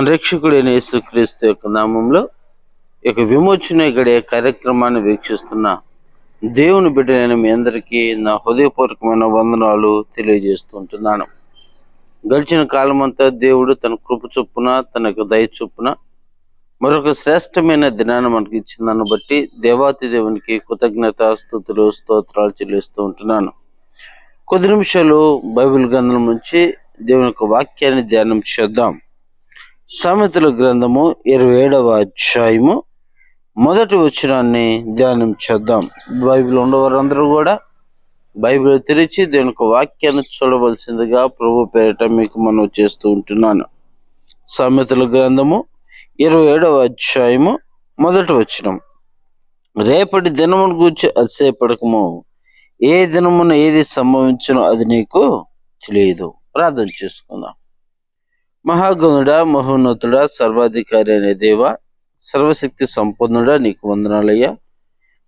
మన రక్షకుడైన యేసుక్రీస్తు యొక్క నామంలో ఈ విమోచన గడియ కార్యక్రమాన్ని వీక్షిస్తున్న దేవుని బిడ్డలైన మీ అందరికీ నా హృదయపూర్వకమైన వందనాలు తెలియజేస్తుంటున్నాను. గడిచిన కాలమంతా దేవుడు తన కృప చొప్పున, తనకు దయ చొప్పున మరొక శ్రేష్టమైన దినాన్ని మనకి ఇచ్చిందాన్ని బట్టి దేవాతి దేవునికి కృతజ్ఞత స్తుతులు స్తోత్రాలు చెల్లిస్తూ ఉంటున్నాను. కొద్ది నిమిషాలు బైబిల్ గ్రంథం నుంచి దేవుని యొక్క వాక్యాన్ని ధ్యానం చేద్దాం. సామెతల గ్రంథము 27వ అధ్యాయము మొదటి వచనాన్ని ధ్యానం చేద్దాం. బైబిల్ ఉండేవారందరూ కూడా బైబిల్ తెరిచి దేవుని యొక్క వాక్యాన్ని చూడవలసిందిగా ప్రభు పేరిట మీకు మనవి చేస్తూ ఉంటున్నాను. సామెతల గ్రంథము 27వ అధ్యాయము మొదటి వచనం. రేపటి దినమును గూర్చి అతిశయపడకము, ఏ దినమున ఏది సంభవించునో అది నీకు తెలియదు. ప్రార్థన చేసుకుందాం. మహాగణుడా, మహోన్నతుడా, సర్వాధికారి అనే దేవ, సర్వశక్తి సంపన్నుడా, నీకు వందనాలయ్యా.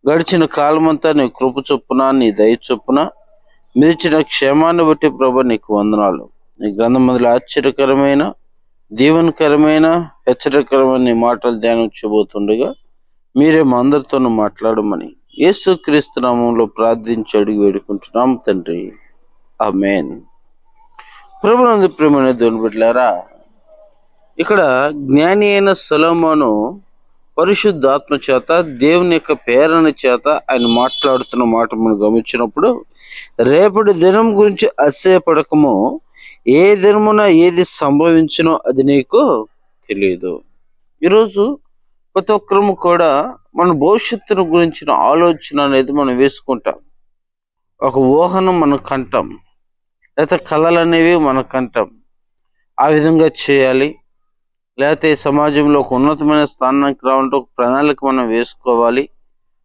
గడిచిన కాలమంతా నీ కృప చొప్పున, నీ దయ చొప్పున మిర్చిన క్షేమాన్ని బట్టి ప్రభు నీకు వందనాలు. నీ గ్రంథం మొదలు ఆశ్చర్యకరమైన, దీవెనకరమైన, హెచ్చరికరమైన నీ మాటలు ధ్యానం చేయబోతుండగా మీరే మా అందరితోనూ మాట్లాడమని యేసుక్రీస్తు నామంలో ప్రార్థించి అడిగి వేడుకుంటున్నాం తండ్రి, ఆమేన్. ప్రభునందు ప్రేమైన దేవుని బిడ్డలారా, ఇక్కడ జ్ఞాని అయిన సొలొమోను పరిశుద్ధాత్మ చేత, దేవుని యొక్క ప్రేరణ చేత ఆయన మాట్లాడుతున్న మాట మనం గమనించినప్పుడు, రేపటి దినం గురించి అతిశయపడకము, ఏ దినమున ఏది సంభవించునో అది నీకు తెలియదు. ఈరోజు ప్రతి ఒక్కరము కూడా మన భవిష్యత్తును గురించిన ఆలోచన అనేది మనం వేసుకుంటాం. ఒక ఊహను మనం కంటాం, లేకపోతే కళలు అనేవి మనం కంటాం. ఆ విధంగా చేయాలి, లేకపోతే సమాజంలో ఒక ఉన్నతమైన స్థానానికి రావాలంటే ఒక ప్రణాళిక మనం వేసుకోవాలి.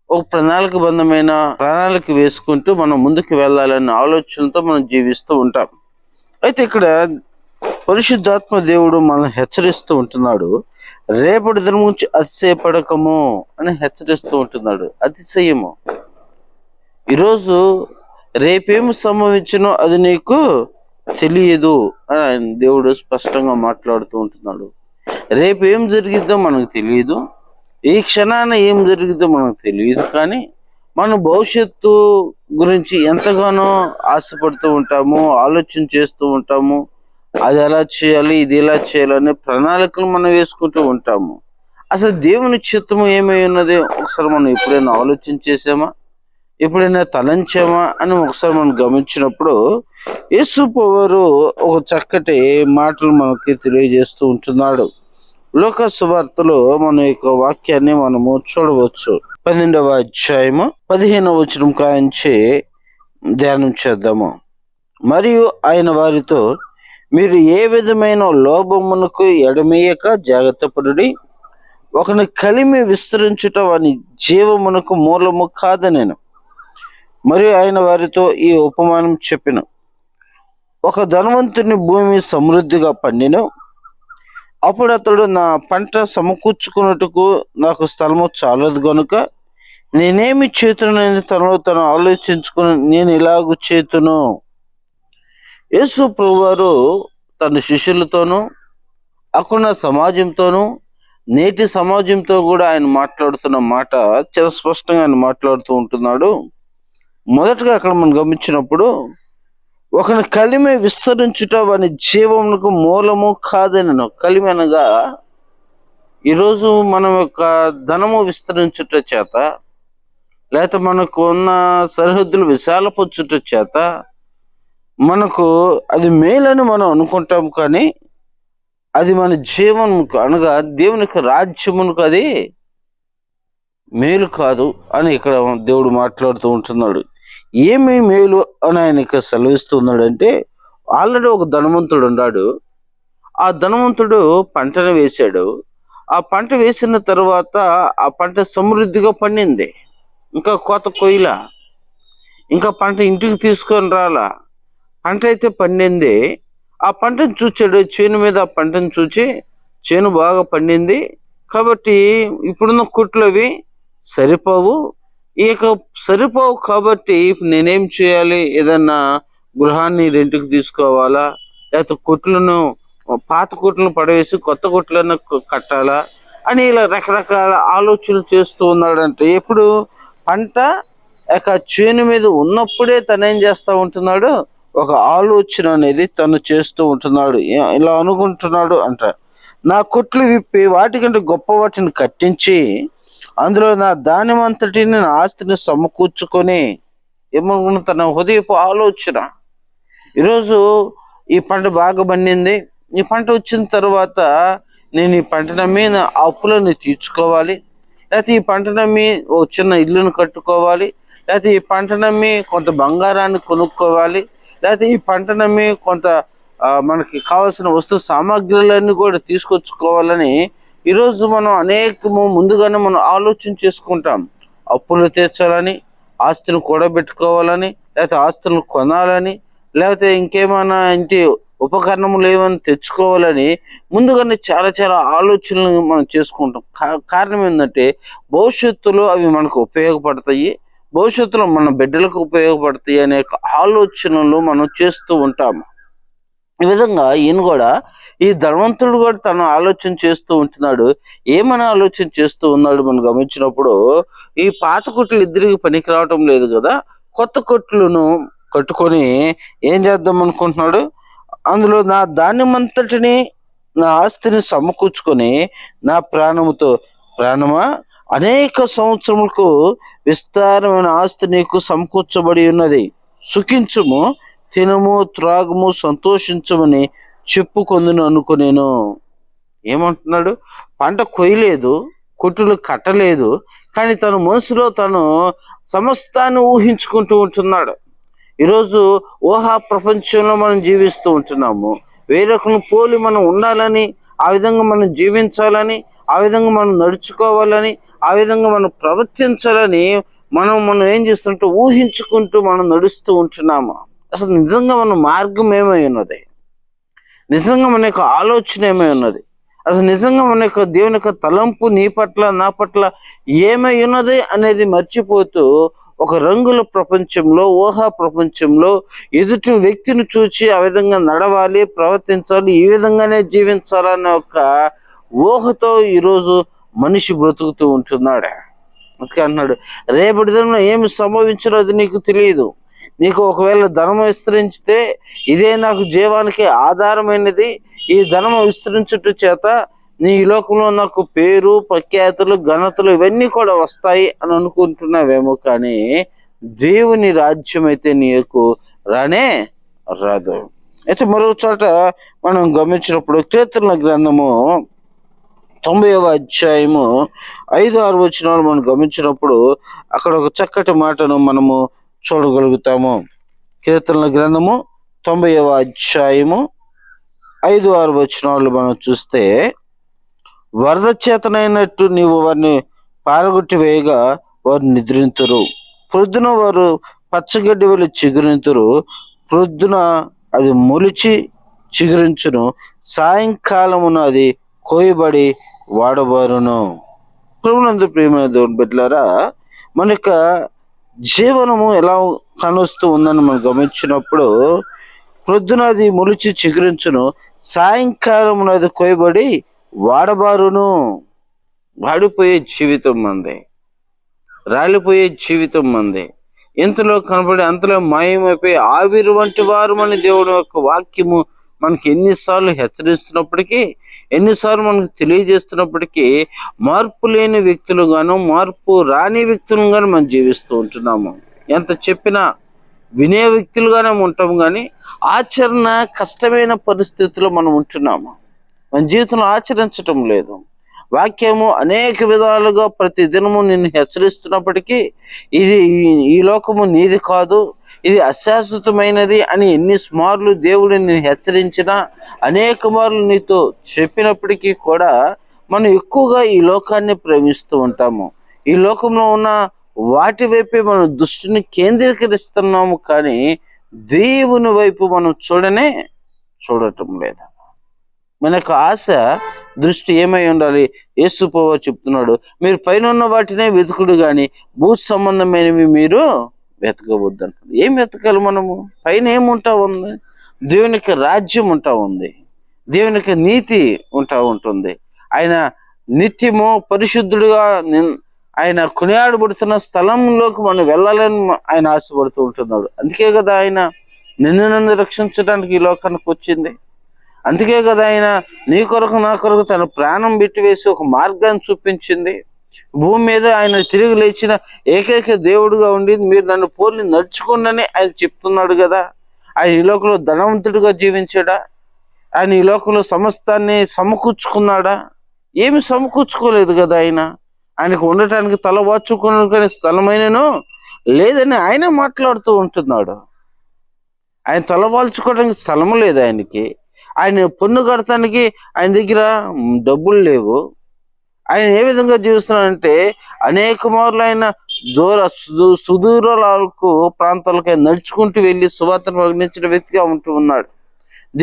ఒక ప్రణాళిక వేసుకుంటూ మనం ముందుకు వెళ్ళాలనే ఆలోచనతో మనం జీవిస్తూ ఉంటాం. అయితే ఇక్కడ పరిశుద్ధాత్మ దేవుడు మనం హెచ్చరిస్తూ ఉంటున్నాడు. రేపటి దినం గురించి అతిశయపడకము అని హెచ్చరిస్తూ ఉంటున్నాడు. అతిశయము, ఈరోజు రేపేమి సంభవించునో అది నీకు తెలియదు అని ఆయన దేవుడు స్పష్టంగా మాట్లాడుతూ ఉంటున్నాడు. రేపు ఏం జరిగిద్దో మనకు తెలియదు, ఈ క్షణాన ఏం జరిగిద్దో మనకు తెలియదు, కానీ మన భవిష్యత్తు గురించి ఎంతగానో ఆశపడుతూ ఉంటాము, ఆలోచన చేస్తూ ఉంటాము. అది ఎలా చేయాలి, ఇది ఎలా చేయాలనే ప్రణాళికలు మనం వేసుకుంటూ ఉంటాము. అసలు దేవుని చిత్తము ఏమై ఉన్నది ఒకసారి మనం ఎప్పుడైనా ఆలోచన చేసామా, ఎప్పుడైనా తలంచామా అని ఒకసారి మనం గమనించినప్పుడు యేసు ప్రభువు ఒక చక్కటి మాటలు మనకి తెలియజేస్తూ ఉంటున్నాడు. లోక సువార్తలో మన యొక్క వాక్యాన్ని మనము చూడవచ్చు. 12వ అధ్యాయము 15వ వచనం కాంచి ధ్యానం చేద్దాము. మరియు ఆయన వారితో, మీరు ఏ విధమైన లోభమునకు ఎడమేయక జాగ్రత్త పడుడి. ఒకని కలిమి విస్తరించుట వాని జీవమునకు మూలము కాదనెను. మరియు ఆయన వారితో ఈ ఉపమానం చెప్పెను. ఒక ధనవంతుని భూమి సమృద్ధిగా పండెను. అప్పుడు అతడు, నా పంట సమకూర్చుకున్నట్టుకు నాకు స్థలము చాలదు గనుక నేనేమి చేతునని తనలో తను ఆలోచించుకుని, నేను ఇలాగూ చేతును. యేసు ప్రభువారు తన శిష్యులతోనూ, అక్కడ సమాజంతోనూ, నేటి సమాజంతో కూడా ఆయన మాట్లాడుతున్న మాట చాలా స్పష్టంగా ఆయన మాట్లాడుతూ ఉంటున్నాడు. మొదటగా అక్కడ మనం గమనించినప్పుడు, ఒకని కలిమి విస్తరించుట వాని జీవమునకు మూలము కాదనెను. కలిమి అనగా ఈరోజు మనం యొక్క ధనము విస్తరించుట చేత, లేకపోతే మనకు ఉన్న సరిహద్దులు విశాలపరచుట చేత మనకు అది మేలని మనం అనుకుంటాం, కానీ అది మన జీవనముకు అనగా దేవుని యొక్క రాజ్యమునకు అది మేలు కాదు అని ఇక్కడ దేవుడు మాట్లాడుతూ ఉంటున్నాడు. ఏమి మేలు అని ఆయన ఇక్కడ సెలవిస్తున్నాడంటే, ఆల్రెడీ ఒక ధనవంతుడు ఉన్నాడు. ఆ ధనవంతుడు పంటను వేశాడు. ఆ పంట వేసిన తర్వాత ఆ పంట సమృద్ధిగా పండింది. ఇంకా కోత కొయ్యలా, ఇంకా పంట ఇంటికి తీసుకొని రాలా. పంట అయితే పండింది. ఆ పంటను చూచాడు, చేను మీద ఆ పంటను చూచి, చేను బాగా పండింది కాబట్టి ఇప్పుడున్న కుట్లు అవి సరిపోవు, ఇక సరిపోవు కాబట్టి నేనేం చేయాలి, ఏదన్నా గృహాన్ని రెంట్కి తీసుకోవాలా, లేకపోతే కుట్లను పాత కొట్లను పడవేసి కొత్త కొట్లను కట్టాలా అని ఇలా రకరకాల ఆలోచనలు చేస్తూ ఉన్నాడంటే, ఎప్పుడు పంట చేను మీద ఉన్నప్పుడే తను ఏం చేస్తూ ఉంటున్నాడు, ఒక ఆలోచన అనేది తను చేస్తూ ఉంటున్నాడు. ఇలా అనుకుంటున్నాడు అంట, నా కొట్లు విప్పి వాటికంటే గొప్ప వాటిని కట్టించి అందులో నా ధాన్యమంతటిని నా ఆస్తిని సమకూర్చుకొని ఏమనుకున్న తన హృదయపు ఆలోచన. ఈరోజు ఈ పంట బాగా పండింది, ఈ పంట వచ్చిన తర్వాత నేను ఈ పంట నమ్మి నా అప్పులను తీర్చుకోవాలి, లేకపోతే ఈ పంట నమ్మి ఓ చిన్న ఇల్లును కట్టుకోవాలి, లేకపోతే ఈ పంట నమ్మి కొంత బంగారాన్ని కొనుక్కోవాలి, లేకపోతే ఈ పంట నమ్మి కొంత మనకి కావాల్సిన వస్తు సామాగ్రులన్నీ కూడా తీసుకొచ్చుకోవాలని ఈరోజు మనం అనేకము ముందుగానే మనం ఆలోచన చేసుకుంటాం. అప్పులు తీర్చాలని, ఆస్తులను కూడబెట్టుకోవాలని, లేకపోతే ఆస్తులను కొనాలని, లేకపోతే ఇంకేమైనా ఇంటి ఉపకరణములు ఏమైనా తెచ్చుకోవాలని ముందుగానే చాలా చాలా ఆలోచనలు మనం చేసుకుంటాం. కారణం ఏంటంటే భవిష్యత్తులో అవి మనకు ఉపయోగపడతాయి, భవిష్యత్తులో మన బిడ్డలకు ఉపయోగపడతాయి అనే ఆలోచనలు మనం చేస్తూ ఉంటాము. ఈ విధంగా ఈయన కూడా, ఈ ధనవంతుడు కూడా తను ఆలోచన చేస్తూ ఉంటున్నాడు. ఏమని ఆలోచన చేస్తూ ఉన్నాడు మనం గమనించినప్పుడు, ఈ పాత కొట్లు ఇద్దరికి పనికి రావటం లేదు కదా, కొత్త కొట్లను కట్టుకొని ఏం చేద్దాం అనుకుంటున్నాడు, అందులో నా ధాన్యమంతటిని నా ఆస్తిని సమకూర్చుకొని నా ప్రాణముతో, ప్రాణమా అనేక సంవత్సరములకు విస్తారమైన ఆస్తి నీకు సమకూర్చబడి ఉన్నది, సుఖించుము, తినము, త్రాగుము, సంతోషించమని చెప్పుకొందును అనుకునేను. ఏమంటున్నాడు, పంట కొయ్యలేదు, కొట్టులు కట్టలేదు, కానీ తన మనసులో తను సమస్తాన్ని ఊహించుకుంటూ ఉంటున్నాడు. ఈరోజు ఊహా ప్రపంచంలో మనం జీవిస్తూ ఉంటున్నాము. వేరొకరిని పోలి మనం ఉండాలని, ఆ విధంగా మనం జీవించాలని, ఆ విధంగా మనం నడుచుకోవాలని, ఆ విధంగా మనం ప్రవర్తించాలని మనం ఏం చేస్తుంటే ఊహించుకుంటూ మనం నడుస్తూ ఉంటున్నాము. అసలు నిజంగా మన మార్గం ఏమై ఉన్నది, నిజంగా మన యొక్క ఆలోచన ఏమై ఉన్నది, అసలు నిజంగా మన యొక్క దేవుని యొక్క తలంపు నీ పట్ల నా పట్ల ఏమై ఉన్నది అనేది మర్చిపోతూ ఒక రంగుల ప్రపంచంలో, ఊహా ప్రపంచంలో ఎదుటి వ్యక్తిని చూచి ఆ విధంగా నడవాలి, ప్రవర్తించాలి, ఈ విధంగానే జీవించాలనే ఒక ఊహతో ఈరోజు మనిషి బ్రతుకుతూ ఉంటున్నాడు. అందుకే అన్నాడు, రేపటి దినంలో ఏమి సంభవించినో అది నీకు తెలియదు. నీకు ఒకవేళ ధనం విస్తరించితే ఇదే నాకు జీవానికి ఆధారమైనది, ఈ ధనం విస్తరించుట చేత నీ లోకంలో నాకు పేరు, ప్రఖ్యాతులు, ఘనతలు ఇవన్నీ కూడా వస్తాయి అని అనుకుంటున్నావేమో, కానీ దేవుని రాజ్యం అయితే నీకు రానే రాదు. అయితే మరో చోట మనం గమనించినప్పుడు కీర్తనల గ్రంథము 90వ అధ్యాయము 5-6 వచనాలు మనం గమనించినప్పుడు అక్కడ ఒక చక్కటి మాటను మనము చూడగలుగుతాము. కీర్తనల గ్రంథము 90వ అధ్యాయము 5-6 వచనాలు మనం చూస్తే, వరద చేతనైనట్టు నీవు వారిని పారగొట్టి వేయగా వారు నిద్రింతురు, ప్రొద్దున వారు పచ్చగడ్డి వలె చిగురింతురు, ప్రొద్దున అది మొలిచి చిగురించును, సాయంకాలమున అది కోయబడి వాడబారును. ప్రభునందు ప్రియమైన దేవుని బిడ్డలారా, మన యొక్క జీవనము ఎలా కానొస్తూ ఉందని మనం గమనించినప్పుడు, ప్రొద్దున అది మొలిచి చిగురించును, సాయంకాలమున అది కోయబడి వాడబారును. వాడిపోయే జీవితం మంది, రాలిపోయే జీవితం మంది, ఇంతలో కనబడి అంతలో మాయమైపోయి ఆవిరి వంటి వారు మన దేవుని యొక్క వాక్యము మనకి ఎన్నిసార్లు హెచ్చరిస్తున్నప్పటికీ, ఎన్నిసార్లు మనకు తెలియజేస్తున్నప్పటికీ మార్పు లేని వ్యక్తులుగాను, మార్పు రాని వ్యక్తులుగాను మనం జీవిస్తూ ఉంటున్నాము. ఎంత చెప్పినా వినే వ్యక్తులుగానే ఉంటాము, కానీ ఆచరణ కష్టమైన పరిస్థితుల్లో మనం ఉంటున్నాము. మన జీవితంలో ఆచరించటం లేదు. వాక్యము అనేక విధాలుగా ప్రతి దినము నిన్ను హెచ్చరిస్తున్నప్పటికీ, ఇది ఈ లోకము నీది కాదు, ఇది అశాశ్వతమైనది అని ఎన్ని మార్లు దేవుడు నిన్ను హెచ్చరించినా, అనేక మార్లు నీతో చెప్పినప్పటికీ కూడా మనం ఎక్కువగా ఈ లోకాన్ని ప్రేమిస్తూ ఉంటాము. ఈ లోకంలో ఉన్న వాటి వైపే మనం దృష్టిని కేంద్రీకరిస్తున్నాము, కానీ దేవుని వైపు మనం చూడటం లేదు. మన యొక్క ఆశ, దృష్టి ఏమై ఉండాలి? యేసు ప్రభువు చెప్తున్నాడు, మీరు పైన ఉన్న వాటినే వెతుకుడు కానీ భూ సంబంధమైనవి మీరు వెతకవద్దు అంటాడు. ఏం వెతకాలి మనము? పైన ఏముంటా ఉంది? దేవునికి రాజ్యం ఉంటా ఉంది, దేవునికి నీతి ఉంటుంది. ఆయన నిత్యము పరిశుద్ధుడుగా ఆయన కొనియాడబడుతున్న స్థలంలోకి మనం వెళ్ళాలని ఆయన ఆశపడుతూ ఉంటున్నాడు. అందుకే కదా ఆయన నన్ను రక్షించడానికి ఈ లోకానికి వచ్చింది. అందుకే కదా ఆయన నీ కొరకు నా కొరకు తన ప్రాణం పెట్టివేసి ఒక మార్గాన్ని చూపించింది. భూమి మీద ఆయన తిరిగి లేచిన ఏకైక దేవుడుగా ఉండి మీరు నన్ను పోలి నడుచుకోండి ఆయన చెప్తున్నాడు కదా. ఆయన ఈ లోకంలో ధనవంతుడిగా జీవించాడా? ఆయన ఈ లోకంలో సమస్తాన్ని సమకూర్చుకున్నాడా? ఏమి సమకూర్చుకోలేదు కదా. ఆయనకు ఉండటానికి తల వాచుకునే స్థలమైనను లేదని ఆయన మాట్లాడుతూ ఉంటున్నాడు. ఆయన తలవాల్చుకోవడానికి స్థలము లేదు ఆయనకి. ఆయన పన్ను కడటానికి ఆయన దగ్గర డబ్బులు లేవు. ఆయన ఏ విధంగా జీవిస్తున్నాడంటే అనేక మార్లు ఆయన సుదూరాలకు ప్రాంతాలకు ఆయన నడుచుకుంటూ వెళ్ళి సువార్తను ప్రకటించిన వ్యక్తిగా ఉంటూ ఉన్నాడు.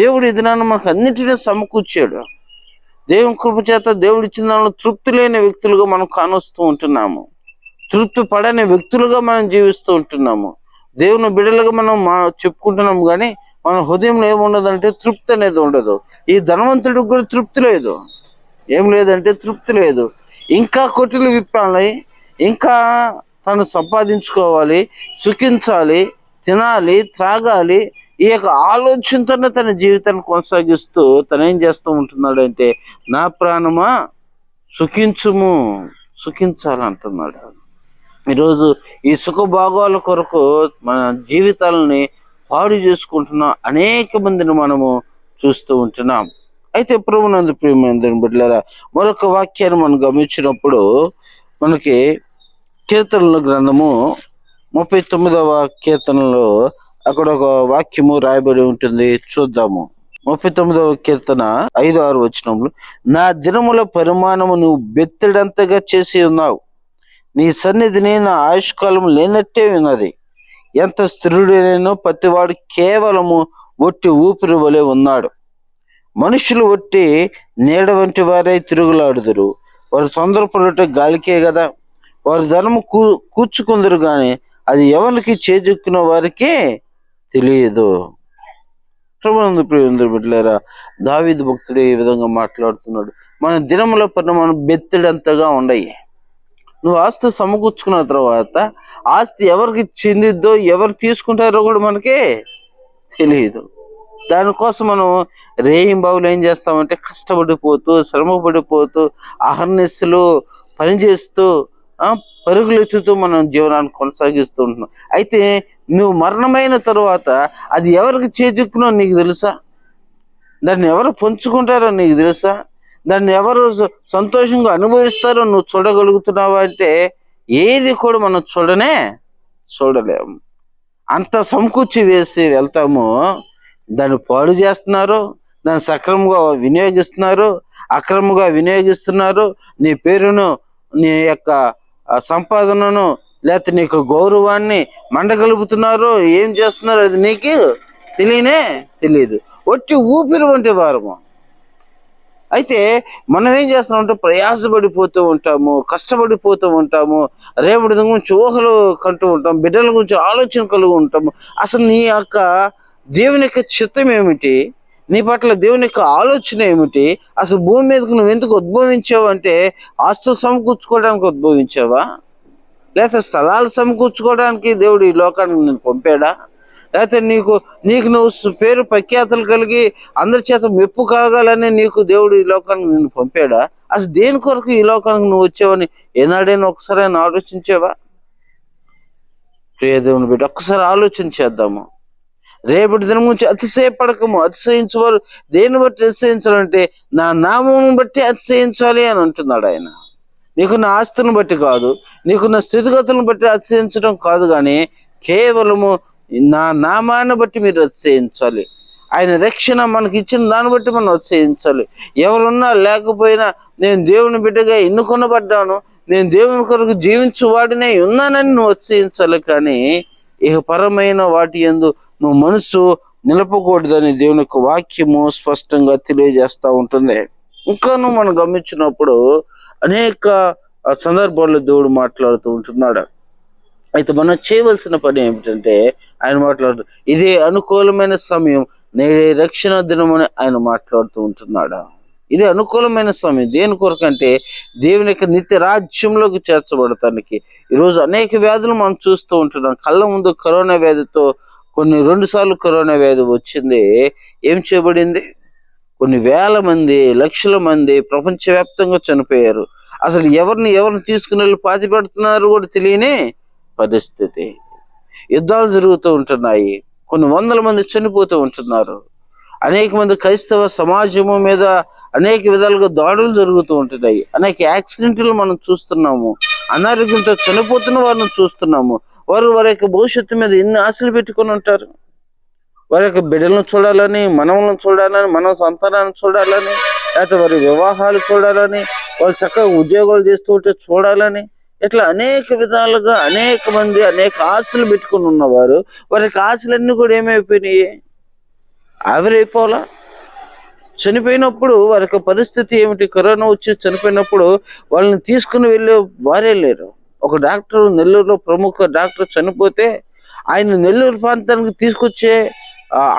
దేవుడు ఈ దినాన్ని మనకు అన్నిటినీ సమకూర్చాడు. దేవుని కృప చేత దేవుడు ఇచ్చిన దానిలో తృప్తి లేని వ్యక్తులుగా మనం కానొస్తూ ఉంటున్నాము. తృప్తి పడని వ్యక్తులుగా మనం జీవిస్తూ ఉంటున్నాము. దేవుని బిడ్డలుగా మనం చెప్పుకుంటున్నాము, కానీ మన హృదయంలో ఏముండదంటే తృప్తి అనేది ఉండదు. ఈ ధనవంతుడికి కూడా తృప్తి లేదు. ఏం లేదంటే తృప్తి లేదు. ఇంకా కొట్టులు విప్పాలి, ఇంకా తను సంపాదించుకోవాలి, సుఖించాలి, తినాలి, త్రాగాలి. ఈ యొక్క ఆలోచనతోనే తన జీవితాన్ని కొనసాగిస్తూ తను ఏం చేస్తూ ఉంటున్నాడంటే నా ప్రాణమా సుఖించాలంటున్నాడు. ఈరోజు ఈ సుఖభోగాల కొరకు మన జీవితాలని పాడు చేసుకుంటున్న అనేక మందిని మనము చూస్తూ ఉంటున్నాం. అయితే ప్రభునందు ప్రియమైన బిడ్డలారా, మరొక వాక్యాన్ని మనం గమనించినప్పుడు మనకి కీర్తనల గ్రంథము 39వ కీర్తనలో అక్కడ ఒక వాక్యము రాయబడి ఉంటుంది. చూద్దాము. 39వ కీర్తన 5-6 వచనములు. నా దినముల పరిమాణము నువ్వు బెత్తడంతగా చేసి ఉన్నావు, నీ సన్నిధిని నా ఆయుష్కాలం లేనట్టే ఉన్నది. ఎంత స్థిరుడైనను ప్రతివాడు కేవలము ఒట్టి ఊపిరి వలె ఉన్నాడు. మనుషులు ఒట్టి నీడ వంటి వారై తిరుగులాడుదురు. వారు తొందరపడుట గాలికే కదా. వారు ధనము కూర్చుకుందరు కానీ అది ఎవరికి చేజెక్కున్న వారికే తెలియదు. ప్రభునందు ప్రియులందరూ బిడ్డలారా, దావీదు భక్తుడు ఈ విధంగా మాట్లాడుతున్నాడు. మన దినముల పరిమాణం బెత్తడంతగా ఉండయి. నువ్వు ఆస్తి సమకూర్చుకున్న తర్వాత ఆస్తి ఎవరికి చెందిద్దో ఎవరు తీసుకుంటారో కూడా మనకే తెలియదు. దానికోసం మనం రేయింబావులు ఏం చేస్తామంటే కష్టపడిపోతూ శ్రమపడిపోతూ అహర్నిశలు పనిచేస్తూ పరుగులెత్తుతూ మనం జీవనాన్ని కొనసాగిస్తూ ఉంటున్నాం. అయితే నువ్వు మరణమైన తరువాత అది ఎవరికి చేజెక్కునో నీకు తెలుసా? దాన్ని ఎవరు పంచుకుంటారో నీకు తెలుసా? దాన్ని ఎవరు సంతోషంగా అనుభవిస్తారో నువ్వు చూడగలుగుతున్నావా అంటే ఏది కూడా మనం చూడలేము. అంత సమకూర్చి వేసి వెళ్తాము. దాన్ని పాడు చేస్తున్నారు, దాన్ని సక్రమంగా వినియోగిస్తున్నారు, అక్రమంగా వినియోగిస్తున్నారు. నీ పేరును, నీ యొక్క సంపాదనను, లేకపోతే నీకు గౌరవాన్ని మండగలుపుతున్నారు. ఏం చేస్తున్నారు అది నీకు తెలియదు. ఒట్టి ఊపిరి వంటి వారము. అయితే మనం ఏం చేస్తున్నామంటే ప్రయాసపడిపోతూ ఉంటాము, కష్టపడిపోతూ ఉంటాము, రేపటి గురించి ఊహలు కంటూ ఉంటాం, బిడ్డల గురించి ఆలోచన కలిగి ఉంటాము. అసలు నీ యొక్క దేవుని యొక్క చిత్తం ఏమిటి? నీ పట్ల దేవుని యొక్క ఆలోచన ఏమిటి? అసలు భూమి మీదకు నువ్వు ఎందుకు ఉద్భవించావు అంటే ఆస్తులు సమకూర్చుకోవడానికి ఉద్భవించావా? లేకపోతే స్థలాలు సమకూర్చుకోవడానికి దేవుడు ఈ లోకానికి నేను పంపాడా? లేకపోతే నీకు నువ్వు పేరు ప్రఖ్యాతలు కలిగి అందరి చేత మెప్పు కలగాలని నీకు దేవుడు ఈ లోకానికి నిన్ను పంపాడా? అసలు దేని కొరకు ఈ లోకానికి నువ్వు వచ్చావని ఏనాడైనా ఒకసారి ఆలోచించావా? ప్రియ దేవుని బిడ్డ, ఒక్కసారి ఆలోచన చేద్దాము. రేపటి దినం గురించి అతిశయపడకము. అతిశయించేవారు దేన్ని బట్టి అతిశయించాలంటే నా నామమును బట్టి అతిశయించాలి అని అంటున్నాడు ఆయన. నీకున్న ఆస్తులను బట్టి కాదు, నీకున్న స్థితిగతులను బట్టి అతిశయించడం కాదు, కానీ కేవలము నా నామాన్ని బట్టి మీరు అతిశయించాలి. ఆయన రక్షణ మనకి ఇచ్చిన దాన్ని బట్టి మనం అతిశయించాలి. ఎవరున్నా లేకపోయినా నేను దేవుని బిడ్డగా ఎన్నుకొనబడ్డాను, నేను దేవుని కొరకు జీవించు వాడినే ఉన్నానని నువ్వు అతిశయించాలి. కానీ ఇక పరమైన వాటి యందు నువ్వు మనసు నిలపకూడదని దేవుని యొక్క వాక్యము స్పష్టంగా తెలియజేస్తూ ఉంటుంది. ఇంకాను మనం గమనించినప్పుడు అనేక సందర్భాల్లో దేవుడు మాట్లాడుతూ ఉంటున్నాడు. అయితే మనం చేయవలసిన పని ఏమిటంటే ఆయన మాట్లాడుతూ ఇదే అనుకూలమైన సమయం, నేడే రక్షణ దినమని ఆయన మాట్లాడుతూ ఉంటున్నాడు. ఇది అనుకూలమైన సమయం. దేని కొరకంటే దేవుని యొక్క నిత్య రాజ్యంలోకి చేర్చబడటానికి. ఈరోజు అనేక వ్యాధులు మనం చూస్తూ ఉంటున్నాం. కళ్ళ ముందు కరోనా వ్యాధితో 2 సార్లు కరోనా వ్యాధి వచ్చింది. ఏం చేయబడింది? కొన్ని వేల మంది, లక్షల మంది ప్రపంచవ్యాప్తంగా చనిపోయారు. అసలు ఎవరిని తీసుకుని వెళ్ళి పాతి పెడుతున్నారు కూడా తెలియని పరిస్థితి. యుద్ధాలు జరుగుతూ ఉంటున్నాయి. కొన్ని వందల మంది చనిపోతూ ఉంటున్నారు. అనేక మంది క్రైస్తవ సమాజము మీద అనేక విధాలుగా దాడులు జరుగుతూ ఉంటున్నాయి. అనేక యాక్సిడెంట్లు మనం చూస్తున్నాము. అనారోగ్యంతో చనిపోతున్న వారిని చూస్తున్నాము. వారి యొక్క భవిష్యత్తు మీద ఎన్ని ఆశలు పెట్టుకొని ఉంటారు. వారి యొక్క బిడ్డలను చూడాలని, మనవలను చూడాలని, మన సంతానాన్ని చూడాలని, లేకపోతే వారి వివాహాలు చూడాలని, వాళ్ళు చక్కగా ఉద్యోగాలు చేస్తూ ఉంటే చూడాలని, ఇట్లా అనేక విధాలుగా అనేక మంది అనేక ఆశలు పెట్టుకుని ఉన్నవారు వారి యొక్క ఆశలన్నీ కూడా ఏమైపోయినాయి? ఆవిరైపోలా. చనిపోయినప్పుడు వారి యొక్క పరిస్థితి ఏమిటి? కరోనా వచ్చి చనిపోయినప్పుడు వాళ్ళని తీసుకుని వెళ్ళే వారే లేరు. ఒక డాక్టర్, నెల్లూరులో ప్రముఖ డాక్టర్ చనిపోతే ఆయన నెల్లూరు ప్రాంతానికి తీసుకొచ్చే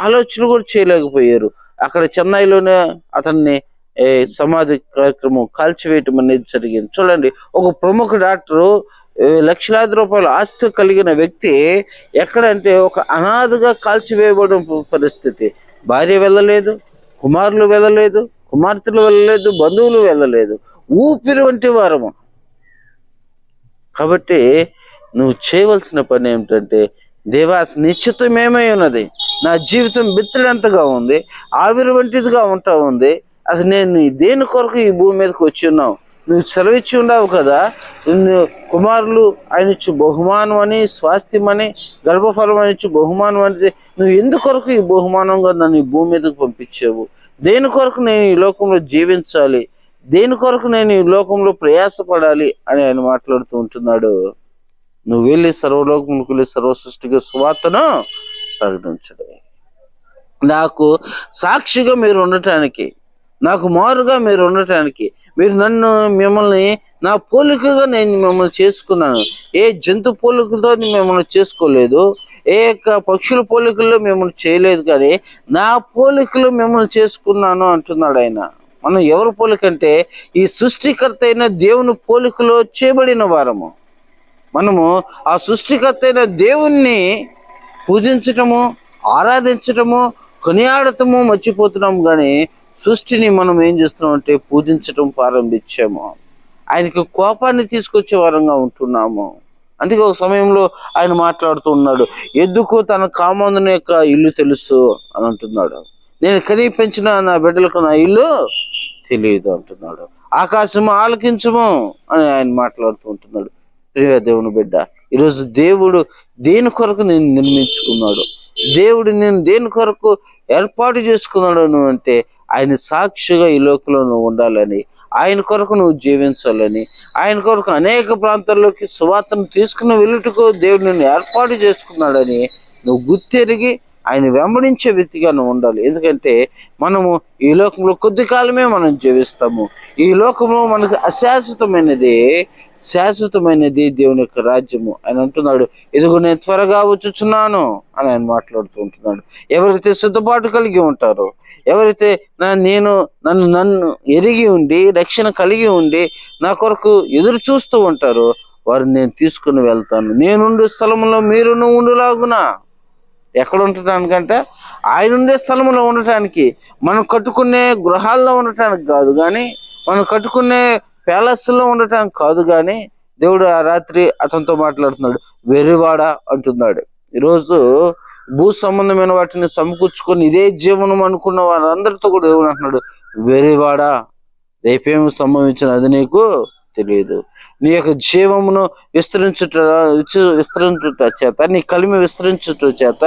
ఆలోచన కూడా చేయలేకపోయారు. అక్కడ చెన్నైలోనే అతన్ని సమాధి కార్యక్రమం కాల్చివేయటం అనేది జరిగింది. చూడండి, ఒక ప్రముఖ డాక్టరు లక్షలాది రూపాయల ఆస్తి కలిగిన వ్యక్తి ఎక్కడంటే ఒక అనాథగా కాల్చివేయబడిన పరిస్థితి. భార్య వెళ్ళలేదు, కుమారులు వెళ్ళలేదు, కుమార్తెలు వెళ్ళలేదు, బంధువులు వెళ్ళలేదు. ఊపిరి వంటి వారము. కాబట్టి నువ్వు చేయవలసిన పని ఏమిటంటే, దేవా నిశ్చితం ఏమై ఉన్నది, నా జీవితం బిత్తడంతగా ఉంది, ఆవిరి వంటిదిగా ఉంటా ఉంది. అసలు నేను దేని కొరకు ఈ భూమి మీదకి వచ్చి ఉన్నావు? నువ్వు సెలవిచ్చి ఉండవు కదా, కుమారులు ఆయన ఇచ్చు బహుమానం అని, స్వాస్థ్యం అని, గర్భఫలం అని ఇచ్చు బహుమానం అని. నువ్వు ఎందుకొరకు ఈ బహుమానంగా నన్ను ఈ భూమి మీదకి పంపించావు? దేని కొరకు నేను ఈ లోకంలో జీవించాలి? దేని కొరకు నేను ఈ లోకంలో ప్రయాసపడాలి అని ఆయన మాట్లాడుతూ ఉంటున్నాడు. నువ్వు వెళ్ళి సర్వలోకములకు వెళ్ళి సర్వ సృష్టిగా సువార్తను ప్రకటించడం. నాకు సాక్షిగా మీరు ఉండటానికి, నాకు మారుగా మీరు ఉండటానికి, మీరు మిమ్మల్ని నా పోలికగా నేను మిమ్మల్ని చేసుకున్నాను. ఏ జంతు పోలికతో మిమ్మల్ని చేసుకోలేదు, ఏ యొక్క పక్షుల పోలికల్లో మిమ్మల్ని చేయలేదు, కానీ నా పోలికలో మిమ్మల్ని చేసుకున్నాను అంటున్నాడు ఆయన. మనం ఎవరి పోలికంటే ఈ సృష్టికర్త అయిన దేవుని పోలికలో చేయబడిన వారము. మనము ఆ సృష్టికర్త అయిన దేవుణ్ణి పూజించటము, ఆరాధించటము, కొనియాడటము మర్చిపోతున్నాము. కానీ సృష్టిని మనం ఏం చేస్తున్నాం అంటే పూజించటం ప్రారంభించాము. ఆయనకి కోపాన్ని తీసుకొచ్చే వారంగా ఉంటున్నాము. అందుకే ఒక సమయంలో ఆయన మాట్లాడుతూ ఉన్నాడు, ఎద్దుకు తన కామందుని యొక్క ఇల్లు తెలుసు అని అంటున్నాడు. నేను కనీ పెంచిన నా బిడ్డలకు నా ఇల్లు తెలియదు అంటున్నాడు. ఆకాశము ఆలకించము అని ఆయన మాట్లాడుతూ ఉంటున్నాడు. ప్రియ దేవుని బిడ్డ, ఈరోజు దేవుడు దేని కొరకు నేను నిర్మించుకున్నాడు, దేవుడు నేను దేని కొరకు ఏర్పాటు చేసుకున్నాడు నువ్వు అంటే, ఆయన సాక్షిగా ఈ లోకంలో నువ్వు ఉండాలని, ఆయన కొరకు నువ్వు జీవించాలని, ఆయన కొరకు అనేక ప్రాంతాల్లోకి సువార్తను తీసుకుని వెళ్ళుటకు దేవుడు నిన్ను ఏర్పాటు చేసుకున్నాడని నువ్వు గుర్తెరిగి ఆయన వెంబడించే వ్యక్తిగా నువ్వు ఉండాలి. ఎందుకంటే మనము ఈ లోకంలో కొద్ది కాలమే మనం జీవిస్తాము. ఈ లోకంలో మనకు శాశ్వతమైనది దేవుని యొక్క రాజ్యము. ఆయన అంటున్నాడు, ఇదిగో నేను త్వరగా వచ్చుచున్నాను అని ఆయన మాట్లాడుతూ ఉంటున్నాడు. ఎవరైతే సిద్ధపాటు కలిగి ఉంటారో, ఎవరైతే నన్ను ఎరిగి ఉండి రక్షణ కలిగి ఉండి నా కొరకు ఎదురు చూస్తూ ఉంటారో వారిని నేను తీసుకుని వెళ్తాను. నేనుండే స్థలంలో మీరును ఉండులాగునా. ఎక్కడ ఉండటానికంటే ఆయన ఉండే స్థలంలో ఉండటానికి, మనం కట్టుకునే గృహాల్లో ఉండటానికి కాదు, కానీ మనం కట్టుకునే ప్యాలెస్లో ఉండటానికి కాదు. కానీ దేవుడు ఆ రాత్రి అతనితో మాట్లాడుతున్నాడు, వెర్రివాడ అంటున్నాడు. ఈరోజు భూ సంబంధమైన వాటిని సమకూర్చుకొని ఇదే జీవనం అనుకున్న వారందరితో కూడా దేవుడు అంటున్నాడు, వెర్రివాడ, రేపేమి సంభవించిన అది నీకు తెలియదు. నీ యొక్క జీవమును విస్తరించుట చేత, నీ కలిమి విస్తరించుట చేత,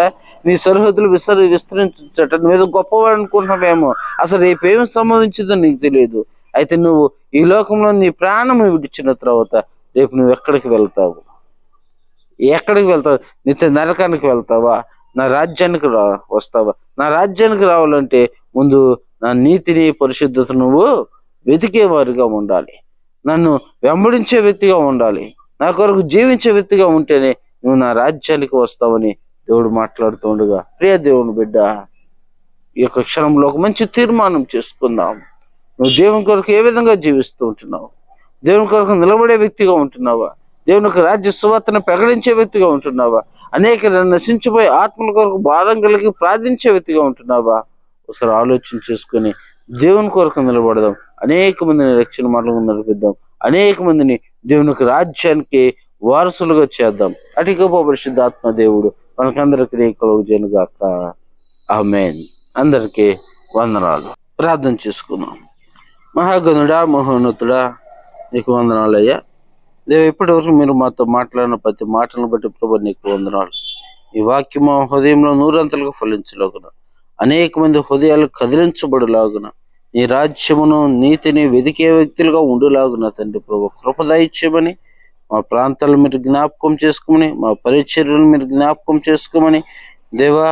నీ సరిహద్దులు విస్తరించుట, నువ్వేదో గొప్పవాడు అనుకుంటున్నావేమో, అసలు రేపేమి సంభవించిందో నీకు తెలియదు. అయితే నువ్వు ఈ లోకంలో నీ ప్రాణము విడిచిన తర్వాత రేపు నువ్వు ఎక్కడికి వెళ్తావు? నిత్య నరకానికి వెళ్తావా? నా రాజ్యానికి వస్తావా? నా రాజ్యానికి రావాలంటే ముందు నా నీతిని, పరిశుద్ధత నువ్వు వెతికేవారిగా ఉండాలి. నన్ను వెంబడించే వ్యక్తిగా ఉండాలి. నా కొరకు జీవించే వ్యక్తిగా ఉంటేనే నువ్వు నా రాజ్యానికి వస్తావని దేవుడు మాట్లాడుతూ ఉండగా, ప్రియ దేవుని బిడ్డ, ఈ యొక్క క్షణంలో ఒక మంచి తీర్మానం చేసుకుందాం. నువ్వు దేవుని కొరకు ఏ విధంగా జీవిస్తూ ఉంటున్నావు? దేవుని కొరకు నిలబడే వ్యక్తిగా ఉంటున్నావా? దేవుని యొక్క రాజ్య సువార్తను ప్రకటించే వ్యక్తిగా ఉంటున్నావా? అనేక నశించిపోయే ఆత్మల కొరకు భారం కలిగి ప్రార్థించే వ్యక్తిగా ఉంటున్నావా? ఒకసారి ఆలోచన చేసుకొని దేవుని కొరకు నిలబడదాం. అనేక మందిని రక్షణ మార్గంలో నడిపిద్దాం. అనేక మందిని దేవుని యొక్క రాజ్యానికి వారసులుగా చేద్దాం. అటు గొప్ప పరిశుద్ధాత్మ దేవుడు మనకందరికీ కలుగును గాక. ఆమేన్. అందరికీ వందనాలు. ప్రార్థన చేసుకుందాం. మహాగణుడా, మహోన్నతుడా, నీకు వందనాలయ్యా. దేవ, ఇప్పటి వరకు మీరు మాతో మాట్లాడిన ప్రతి మాటలను బట్టి ప్రభు నీకు వందనాలు. ఈ వాక్యము హృదయంలో నూరంతలుగా ఫలించలాగున, అనేక మంది హృదయాలు కదిలించబడులాగున, నీ రాజ్యమును నీతిని వెదికే వ్యక్తులుగా ఉండులాగున తండ్రి ప్రభు కృప దయచేయమని, మా ప్రాంతాలను మీరు జ్ఞాపకం చేసుకోమని, మా పరిచర్యలను మీరు జ్ఞాపకం చేసుకోమని, దేవా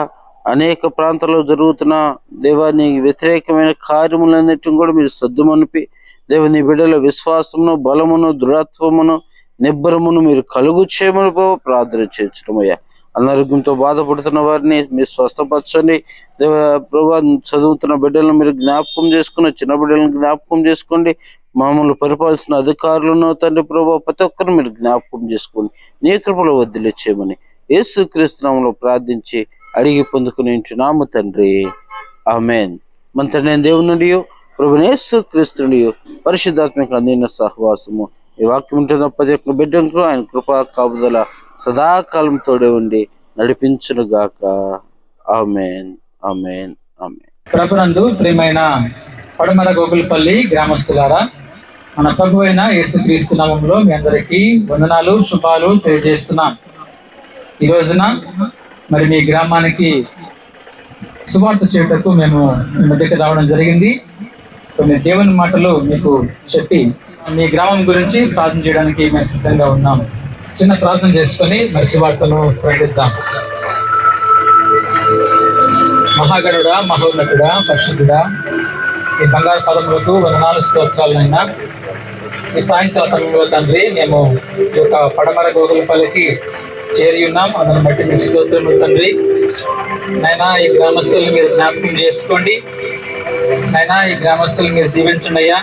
అనేక ప్రాంతాల్లో జరుగుతున్న దేవా నీ వ్యతిరేకమైన కార్యములన్నిటిని కూడా మీరు సద్దుమనిపి దేవ నీ బిడ్డల విశ్వాసమును, బలమును, దృఢత్వమును, నిబ్బరమును మీరు కలుగు చేయమని ప్రార్థన చేయించడమయ్యా. అనారోగ్యంతో బాధపడుతున్న వారిని మీరు స్వస్థపరచండి. దేవ ప్రభా, చదువుతున్న బిడ్డలను మీరు జ్ఞాపకం చేసుకుని, చిన్న బిడ్డలను జ్ఞాపకం చేసుకోండి. మామూలు పరిపాలిస్తున్న అధికారులను తండ్రి ప్రభా ప్రతి ఒక్కరిని మీరు జ్ఞాపకం చేసుకోండి. నీ కృపలో వదిలి చేయమని యేసుక్రీస్తు నామములో ప్రార్థించి అడిగి పొందుకుని ఉంటున్నాము తండ్రి. ఆమేన్. మన తండ్రి దేవుని నుండి ప్రభువైన యేసుక్రీస్తు నుండి పరిశుద్ధాత్మకు అందిన సహవాసము ఈ వాక్యం ఉంటున్న ప్రతి ఒక్క బిడ్డకు ఆయన కృపా కాపుదల సదాకాలం తోడే ఉండి నడిపించును గాక. ఆమేన్. ఆమేన్. ఆమేన్. ప్రభునందు ప్రియమైన పడమర గోకులపల్లి గ్రామస్తులారా, మన ప్రభు అయిన యేసుక్రీస్తు నామములో మీ అందరికీ వందనాలు, శుభాలు తెలియజేస్తున్నాం. ఈ రోజున మరి మీ గ్రామానికి సువార్త చేయుటకు మేము మీ మధ్యకి రావడం జరిగింది. కొన్ని దేవుని మాటలు మీకు చెప్పి మీ గ్రామం గురించి ప్రార్థన చేయడానికి మేము సిద్ధంగా ఉన్నాం. చిన్న ప్రార్థన చేసుకొని మరి సువార్తను ప్రకటిద్దాం. మహాగణుడా, మహోన్నతుడా, పరిశుద్ధుడా, ఈ బంగారు పదములకు వందనాలు, స్తోత్రాలైనా ఈ సాయంకాల సమయంలో తండ్రి మేము ఈ యొక్క పడమర గోకులపల్లికి చేరి ఉన్నాం. అందుని బట్టి మీకు స్తోత్రములు తండ్రి. నైనా ఈ గ్రామస్తులను మీరు జ్ఞాపకం చేసుకోండి. నైనా ఈ గ్రామస్తులను మీరు దీవించండి అయ్యా.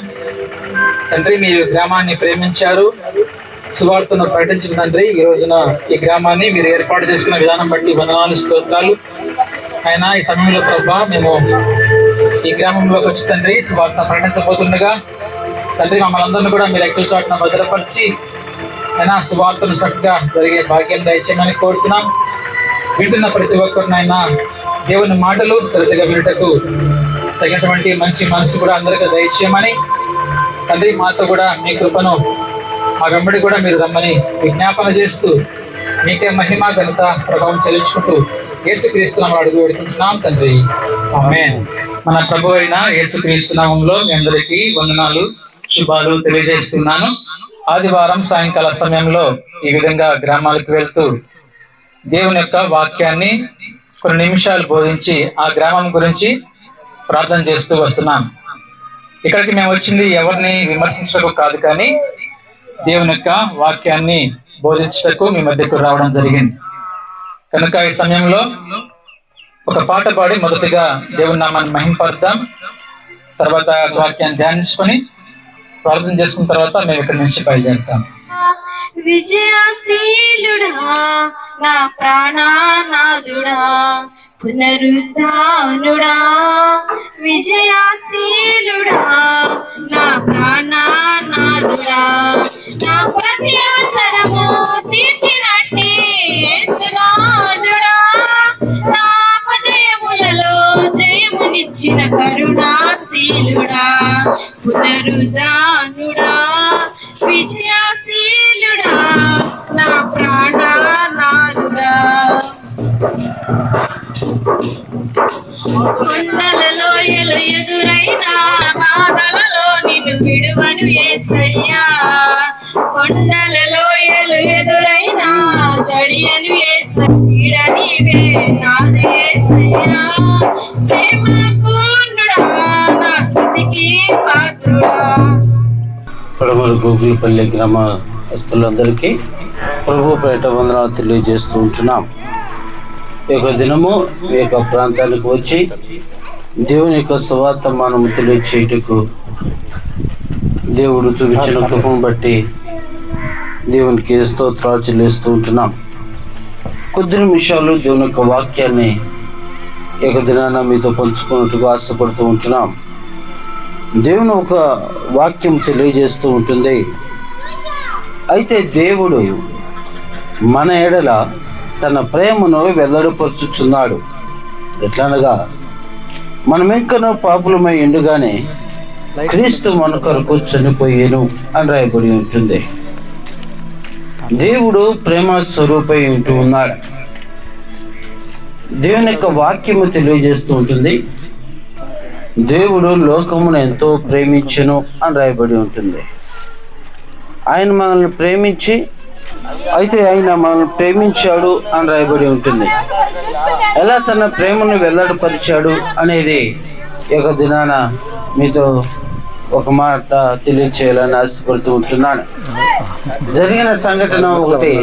తండ్రి, మీరు గ్రామాన్ని ప్రేమించారు, సువార్తను ప్రకటించిన తండ్రి. ఈ రోజున ఈ గ్రామాన్ని మీరు ఏర్పాటు చేసుకున్న విధానం బట్టి వందనాలు, స్తోత్రాలు. అయినా ఈ సమయంలో ప్రభా మేము ఈ గ్రామంలోకి వచ్చి తండ్రి సువార్త ప్రకటించబోతుండగా తండ్రి మమ్మల్ని అందరినీ కూడా మీరు ఎక్కల చాటున భద్రపరిచి అయినా సువార్తను చక్కగా జరిగే భాగ్యం దయచేయమని కోరుతున్నాం. వింటున్న ప్రతి ఒక్కరినైనా దేవుని మాటలు శ్రద్ధగా వినుటకు తగినటువంటి మంచి మనసు కూడా అందరికీ దయచేయమని తండ్రి, మాతో కూడా మీ కృపను మా వెంబడి కూడా మీరు రమ్మని విజ్ఞాపన చేస్తూ మీకే మహిమ, ఘనత, ప్రభావం చెల్లించుకుంటూ యేసుక్రీస్తు నామములో అడుగు పెడుతున్నాం తండ్రి. ఆమేన్. మన ప్రభు అయిన యేసుక్రీస్తు నామములో మీ అందరికీ వందనాలు, శుభాలు తెలియజేస్తున్నాను. ఆదివారం సాయంకాల సమయంలో ఈ విధంగా గ్రామాలకు వెళ్తూ దేవుని యొక్క వాక్యాన్ని కొన్ని నిమిషాలు బోధించి ఆ గ్రామం గురించి ప్రార్థన చేస్తూ వస్తున్నాం. ఇక్కడికి మేము వచ్చింది ఎవరిని విమర్శించటకు కాదు, కానీ దేవుని యొక్క వాక్యాన్ని బోధించటకు మీ మధ్యకు రావడం జరిగింది. కనుక ఈ సమయంలో ఒక పాట పాడి మొదటిగా దేవుని నామాన్ని మహింపరుద్దాం. తర్వాత వాక్యాన్ని ధ్యానించుకొని ప్రార్థన చేసుకున్న తర్వాత మేము ఇక్కడి నుంచి బయలుదేరుతాం. విజయశీలుడా నా ప్రాణనాథుడా, పునరుద్ధానుడా, విజయశీలుడా నా ప్రాణనాథుడా, నా ప్రతి అవసరము తీర్చినట్టి యేసునాథుడా, నా అపజయములలో జయమునిచ్చిన కరుణాశీలుడా, పునరుద్ధానుడా, విజయశీలుడా నా ప్రాణనాథుడా. కొండలలో ఎదురైనా బాధలలో నిన్ను విడువను యేసయ్యా, కొండలలో ఎదురైనా తడియను యేసయ్యా, నీవే నాదే యేసయ్యా, ప్రేమ పూర్ణుడా, నా స్తుతికి పాత్రుడా. పడమర గోకులపల్లి గ్రామస్తులందరికీ ప్రభు పేట వందనాలు తెలియజేస్తూ ఉంటున్నాం. ఈ యొక్క దినము ఈ యొక్క ప్రాంతానికి వచ్చి దేవుని యొక్క సువార్త మనము తెలియచేయుటకు దేవుడు చూపించిన కృపను బట్టి దేవునికి స్తోత్రాలు చెల్లిస్తూ ఉంటున్నాం. కొద్ది నిమిషాలు దేవుని యొక్క వాక్యాన్ని దినాన మీతో పంచుకున్నట్టుగా ఆశపడుతూ ఉంటున్నాం. దేవుని ఒక వాక్యం తెలియజేస్తూ ఉంటుంది. అయితే దేవుడు మన ఎడల తన ప్రేమను వెల్లడిపరుచుచున్నాడు. ఎట్లనగా మనమింకనూ పాపులమై ఉండగానే క్రీస్తు మన కొరకు చనిపోయేను అని రాయబడి ఉంటుంది. దేవుడు ప్రేమ స్వరూపై ఉంటూ ఉన్నాడు. దేవుని యొక్క వాక్యము తెలియజేస్తూ ఉంటుంది. దేవుడు లోకమును ఎంతో ప్రేమించెను అని రాయబడి ఉంటుంది. ఆయన మనల్ని ప్రేమించి ఆయన మనల్ని ప్రేమించాడు అని రాయబడి ఉంటుంది. ఎలా తన ప్రేమను వెల్లడిపరిచాడు అనేది దినాన మీతో ఒక మాట తెలియచేయాలని ఆశపడుతూ ఉంటున్నాను. జరిగిన సంఘటన ఒకటి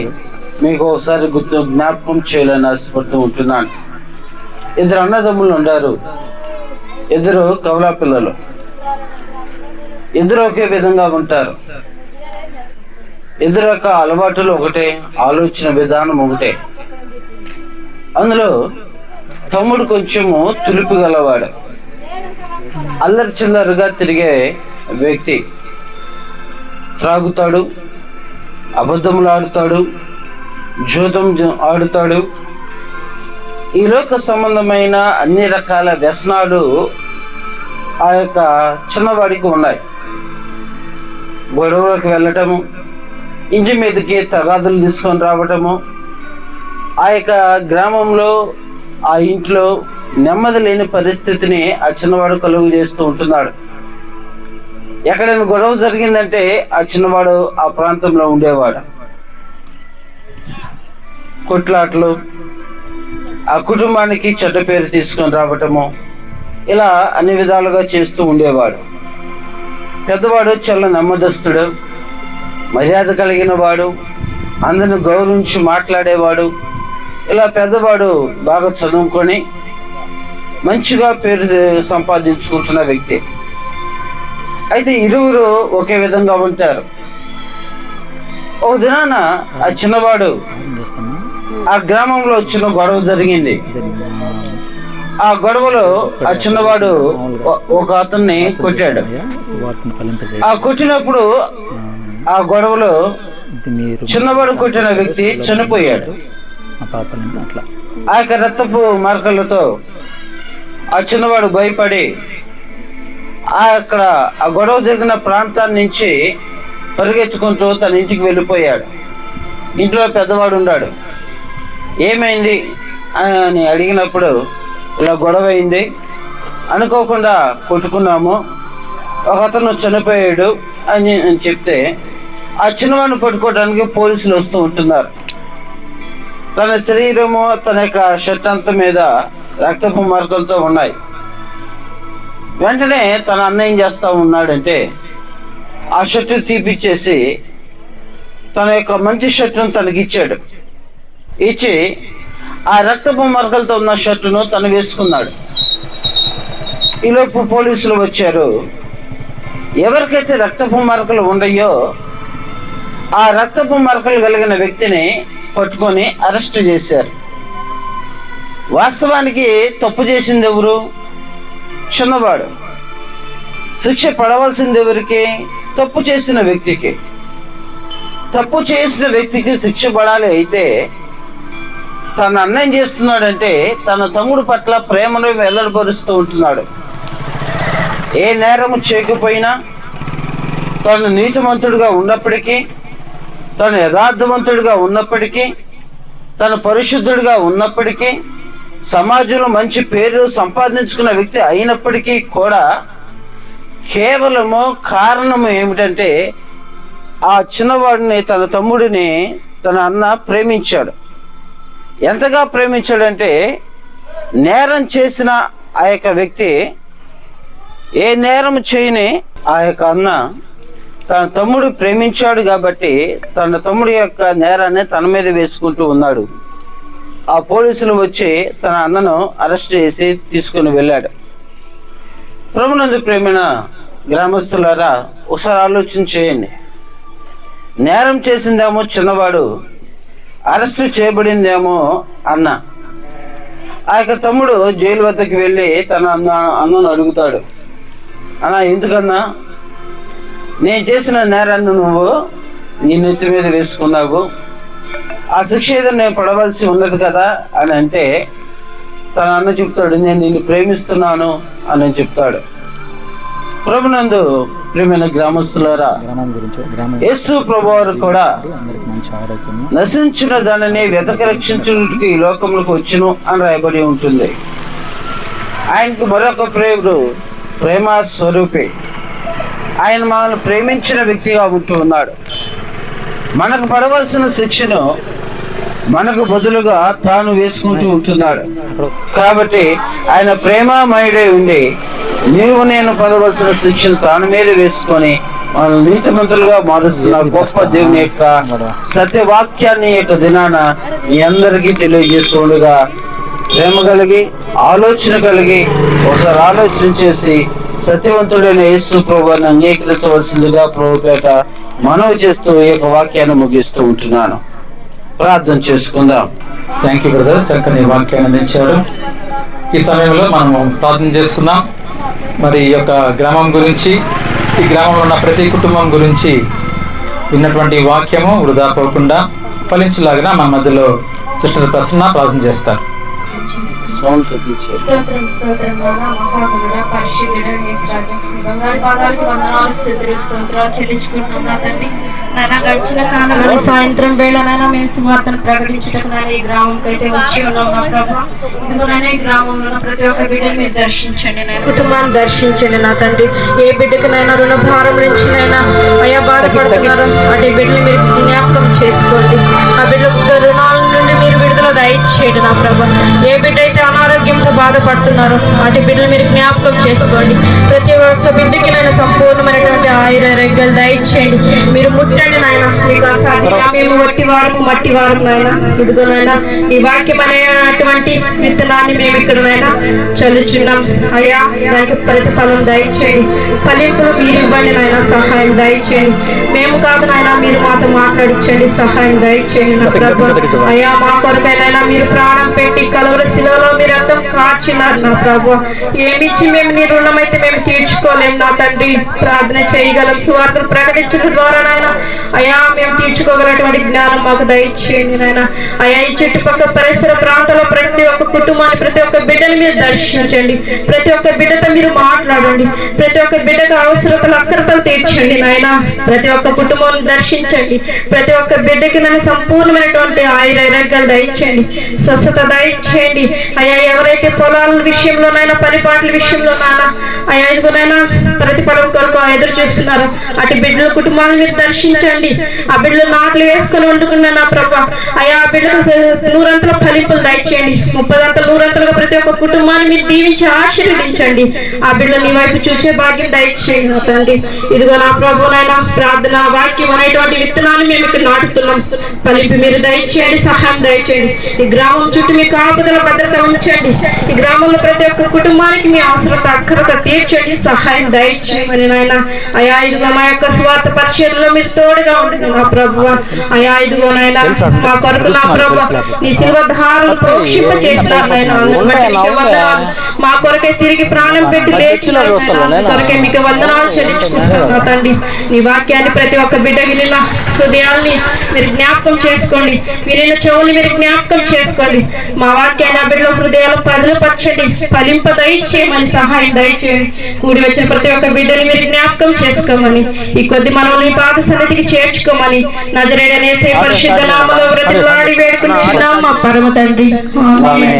మీకు ఒకసారి జ్ఞాపకం చేయాలని ఆశపడుతూ ఉంటున్నాను. 2 అన్నదమ్ములు ఉన్నారు. 2 కవలా పిల్లలు. 2 ఒకే విధంగా ఉంటారు. 2 రకాల అలవాటులు ఒకటే, ఆలోచన విధానం ఒకటే. అందులో తమ్ముడు కొంచెము తులుపు గలవాడు, అల్లరి చిల్లరగా తిరిగే వ్యక్తి. త్రాగుతాడు, అబద్ధములు ఆడుతాడు, జూదం ఆడుతాడు. ఈ లోక సంబంధమైన అన్ని రకాల వ్యసనాలు ఆ యొక్క చిన్నవాడికి ఉన్నాయి. గొడవలకు వెళ్ళటము, ఇంటి మీదకి తగాదులు తీసుకొని రావటము, ఆ యొక్క గ్రామంలో ఆ ఇంట్లో నెమ్మది లేని పరిస్థితిని ఆ చిన్నవాడు కలుగు చేస్తూ ఉంటున్నాడు. ఎక్కడైనా గొడవ జరిగిందంటే ఆ చిన్నవాడు ఆ ప్రాంతంలో ఉండేవాడు. కొట్లాట్లు, ఆ కుటుంబానికి చెడ్డ పేరు తీసుకొని రావటము, ఇలా అన్ని విధాలుగా చేస్తూ ఉండేవాడు. పెద్దవాడు చాలా నెమ్మదస్తుడు, మర్యాద కలిగిన వాడు, అందరిని గౌరవించి మాట్లాడేవాడు. ఇలా పెద్దవాడు బాగా చదువుకొని మంచిగా పేరు సంపాదించుకుంటున్న వ్యక్తి. అయితే ఇరువురు ఒకే విధంగా ఉంటారు. ఒక దినాన ఆ చిన్నవాడు ఆ గ్రామంలో చిన్న గొడవ జరిగింది. ఆ గొడవలో ఆ చిన్నవాడు ఒక అతన్ని కొట్టాడు. ఆ కొట్టినప్పుడు ఆ గొడవలో చిన్నవాడు కొట్టిన వ్యక్తి చనిపోయాడు. ఆ యొక్క రక్తపు మార్కలతో ఆ చిన్నవాడు భయపడి ఆ గొడవ జరిగిన ప్రాంతాన్ని నుంచి పరిగెత్తుకుంటూ తన ఇంటికి వెళ్ళిపోయాడు. ఇంట్లో పెద్దవాడు ఉన్నాడు. ఏమైంది అని అడిగినప్పుడు, ఇలా గొడవ అయింది, అనుకోకుండా కొట్టుకున్నాము, ఒక అతను చనిపోయాడు అని చెప్తే ఆ చిన్నవాడిని పట్టుకోవడానికి పోలీసులు వస్తూ ఉంటున్నారు. తన శరీరము, తన యొక్క షర్ట్ అంతా మీద రక్తపు మార్కులతో ఉన్నాయి. వెంటనే తన అన్న ఏం చేస్తా ఉన్నాడంటే, ఆ షర్టు తీపిచ్చేసి తన యొక్క మంచి షర్టును తనకిచ్చాడు. ఇచ్చి ఆ రక్తపు మరకలతో ఉన్న షర్టును తను వేసుకున్నాడు. ఈలోపు పోలీసులు వచ్చారు. ఎవరికైతే రక్తపు మరకలు ఉండయో ఆ రక్తపు మరకలు కలిగిన వ్యక్తిని పట్టుకొని అరెస్ట్ చేశారు. వాస్తవానికి తప్పు చేసింది ఎవరు? చిన్నవాడు. శిక్ష పడవలసింది ఎవరికి? తప్పు చేసిన వ్యక్తికి. తప్పు చేసిన వ్యక్తికి శిక్ష పడాలి. అయితే తన అన్యాయం చేస్తున్నాడంటే తన తమ్ముడు పట్ల ప్రేమను వెల్లడిపరుస్తూ ఉంటున్నాడు. ఏ నేరము చేయకపోయినా, తను నీతిమంతుడిగా ఉన్నప్పటికీ, తను యథార్థవంతుడిగా ఉన్నప్పటికీ, తను పరిశుద్ధుడిగా ఉన్నప్పటికీ, సమాజంలో మంచి పేరు సంపాదించుకున్న వ్యక్తి అయినప్పటికీ కూడా కేవలము కారణము ఏమిటంటే, ఆ చిన్నవాడిని, తన తమ్ముడిని తన అన్న ప్రేమించాడు. ఎంతగా ప్రేమించాడంటే, నేరం చేసిన ఆ యొక్క వ్యక్తి ఏ నేరం చేయని ఆ యొక్క అన్న తన తమ్ముడు ప్రేమించాడు కాబట్టి తన తమ్ముడి యొక్క నేరాన్ని తన మీద వేసుకుంటూ ఉన్నాడు. ఆ పోలీసులు వచ్చి తన అన్నను అరెస్ట్ చేసి తీసుకుని వెళ్ళాడు. ప్రభునందు ప్రేమైన గ్రామస్తులారా, ఒకసారి ఆలోచన చేయండి. నేరం చేసిందేమో చిన్నవాడు, అరెస్టు చేయబడిందేమో అన్న. ఆ యొక్క తమ్ముడు జైలు వద్దకు వెళ్ళి తన అన్నను అడుగుతాడు, అన్న ఎందుకన్నా నేను చేసిన నేరాన్ని నువ్వు నీ నెత్తి మీద వేసుకున్నావు, ఆ శిక్ష ఏదో నేను పడవలసి ఉన్నది కదా అని అంటే తన అన్న చెప్తాడు, నేను నిన్ను ప్రేమిస్తున్నాను అని చెప్తాడు. ప్రభునందు ప్రియమైన గ్రామస్తులారా, యేసు ప్రభువారు కూడా నశించిన దానిని వెతక రక్షించుటకు ఈ లోకములకు వచ్చును అని రాయబడి ఉంటుంది. ఆయనకు మరొక ప్రేముడు ప్రేమ స్వరూపి. ఆయన మనల్ని ప్రేమించిన వ్యక్తిగా ఉంటూ ఉన్నాడు. మనకు పడవలసిన శిక్షను మనకు బదులుగా తాను వేసుకుంటూ ఉంటున్నాడు. కాబట్టి ఆయన ప్రేమామయుడై ఉండి నీవు నేను పడవలసిన శిక్షను తాను మీద వేసుకొని మన నీతిమంతులుగా మారుస్తున్న గొప్ప దేవుని యొక్క సత్యవాక్యాన్ని యొక్క దినాన మీ అందరికీ తెలియజేస్తుండగా ప్రేమ కలిగి ఆలోచన కలిగి ఒకసారి ఆలోచన చేసి సత్యవంతుడైన యేసు ప్రభువుని అంగీకరించవలసిందిగా ప్రభుపేట మనవి చేస్తూ ఈ యొక్క వాక్యాన్ని ముగిస్తూ ఉంటున్నాను. ప్రార్థన చేసుకుందాం. థ్యాంక్ యూ బ్రదర్, చక్కని వాక్యాన్ని అందించారు. ఈ సమయంలో మనము ప్రార్థన చేసుకుందాం. మరి ఈ యొక్క గ్రామం గురించి, ఈ గ్రామంలో ఉన్న ప్రతి కుటుంబం గురించి విన్నటువంటి వాక్యము వృధా పోకుండా ఫలించేలాగా మన మధ్యలో సిస్టర్ ప్రసన్న ప్రార్థన చేస్తారు. స్తోత్రం స్తోత్రం మహాగణుడా పరిశుద్ధుడా యేసురాజా, బంగారు పాదాలకు వందనాలు స్తుతులు స్తోత్రాలు చెల్లించుకుంటున్నాం నా తండ్రి. నాన్న గడిచిన కాలంలో సాయంత్రం వేళనైనా మేము సువార్తను ప్రకటించుటకు నాన్న ఈ గ్రామంకి అయితే వచ్చి ఉన్నాం నా ప్రభా. ఇదిగోనైనా ఈ గ్రామంలో ఉన్న ప్రతి ఒక్క బిడ్డను మీరు దర్శించండి, నా కుటుంబాన్ని దర్శించండి నా తండ్రి. ఏ బిడ్డకనైనా రుణభారం నుంచినైనా అయా బాధపడుతున్నారో అటు బిడ్డలు మీరు జ్ఞాపకం చేసుకోండి. ఆ బిడ్డల రుణాల నుండి మీరు విడుదల దయచేయండి నా ప్రభా. ఏ బిడ్డ అయితే అనారోగ్యంతో బాధపడుతున్నారో అటు బిడ్డలు మీరు జ్ఞాపకం చేసుకోండి. ప్రతి ఒక్క బిడ్డకి నేను సంపూర్ణమైనటువంటి ఆయురారోగ్యాలు దయచేయండి. మీరు ముట్టండి నాయన. మీకు అసాధ్యంగా మేము మట్టి వారం నాయన. ఇదిగోనైనా ఈ వాక్యం అనేటువంటి విత్తనాన్ని మేము ఇక్కడనైనా చల్లుచున్నాం అయ్యా. దానికి ప్రతిఫలం దయచేయండి, ఫలింపులు మీరు ఇవ్వండి నాయన. సహాయం దయచేయండి. మేము కాదు నాయన, మీరు మాతో మాట్లాడించండి, సహాయం దయచేయండి నా ప్రభు. అయ్యా మా కొరకైనా మీరు ప్రాణం పెట్టి కలువరి శిలలో మీరు రక్తం కార్చినారు నా ప్రభు. ఏమిచ్చి మేము నీ రుణమైతే మేము తీర్చుకోలేము నా తండ్రి. ప్రార్థన చేయగలం, సువార్తను ప్రకటించడం ద్వారా నాయన అయ్యా మేము తీర్చుకోగలటువంటి జ్ఞానం మాకు దయచేయండి నాయన. అయ్యా ఈ చుట్టుపక్కల పరిసర ప్రాంతాల్లో ప్రతి ఒక్క కుటుంబాన్ని, ప్రతి ఒక్క బిడ్డని మీరు దర్శించండి. ప్రతి ఒక్క బిడ్డతో మీరు మాట్లాడండి. ప్రతి ఒక్క బిడ్డకు అవసరతలు అక్కరతలు తీర్చండి నాయన. ప్రతి ఒక్క కుటుంబాన్ని దర్శించండి. ప్రతి ఒక్క బిడ్డకి నన్ను సంపూర్ణమైనటువంటి ఆయురారోగ్యాలు దయచేయండి, స్వస్థత దయచేయండి. అయ్యా ఎవరైతే పొలాల విషయంలోనైనా పరిపాట్ల విషయంలోనైనా అయ్యా ఇదిగోనైనా ప్రతిఫలం కొరకు ఎదురు చూస్తున్నారు అటు బిడ్డల కుటుంబాలను మీరు దర్శించండి. ఆ బిడ్డలు నాట్లు వేసుకొని వండుకున్న నా ప్రభా అయ్యా ఆ బిడ్డకు 100 ఫలింపులు దయచేయండి. 30 100 ప్రతి ఒక్క కుటుంబాన్ని మీరు దీవించి ఆశీర్వదించండి. ఆ బిడ్డలు నీ వైపు చూసే భాగ్యం దయచేయండి నా తండ్రి. ఇదిగో నా ప్రభునైనా ప్రార్థన వాక్యం అనేటువంటి విత్తనాన్ని మేము ఇక్కడ నాటుతున్నాం. ఫలింపు మీరు దయచేయండి, సహాయం దయచేయండి. ఈ గ్రామం చుట్టూ మీ కాపుదల భద్రత ఉంచండి. ఈ గ్రామంలో ప్రతి ఒక్క కుటుంబానికి మీ అవసరత అక్కరత తీర్చండి, సహాయం దయచేయమని నాయన. అయా ఇదిగో మా యొక్క స్వార్థ పరిచయంలో మీరు తోడుగా ఉంటుంది నా ప్రభువ. అయా ఇదిగోనైనా మా కొరకు నా ప్రభు నీ శిల్వధారాలు ప్రోక్షింప చేసినారు నాయన. మా కొరకే తిరిగి ప్రాణం పెట్టి లేచినారు కొరకే మీకు వందనాలు చెల్లించుకుంటున్నాను నా తండ్రి. నీ వాక్యాన్ని ప్రతి ఒక్క బిడ్డ వినిన హృదయాల్ని మీరు జ్ఞాపకం చేసుకోండి, వినిన చెవుల్ని మీరు జ్ఞాపకం చేసుకోండి. మా వాక్యాన్ని ఆ బిడ్డల హృదయాలు పరచండి, ఫలింప దయచేయమని సహాయం దయచేయండి. కూడి వచ్చిన ప్రతి ఒక్క బిడ్డని మీరు జ్ఞాపకం చేసుకోమని, ఈ కొద్ది మనల్ని పాద సన్నిధికి చేర్చుకోమని నజరేయుడైన యేసయ్య పరిశుద్ధ నామములో బ్రతిమలాడి వేడుకుంటున్నాం మా పరమ తండ్రి. ఆమేన్.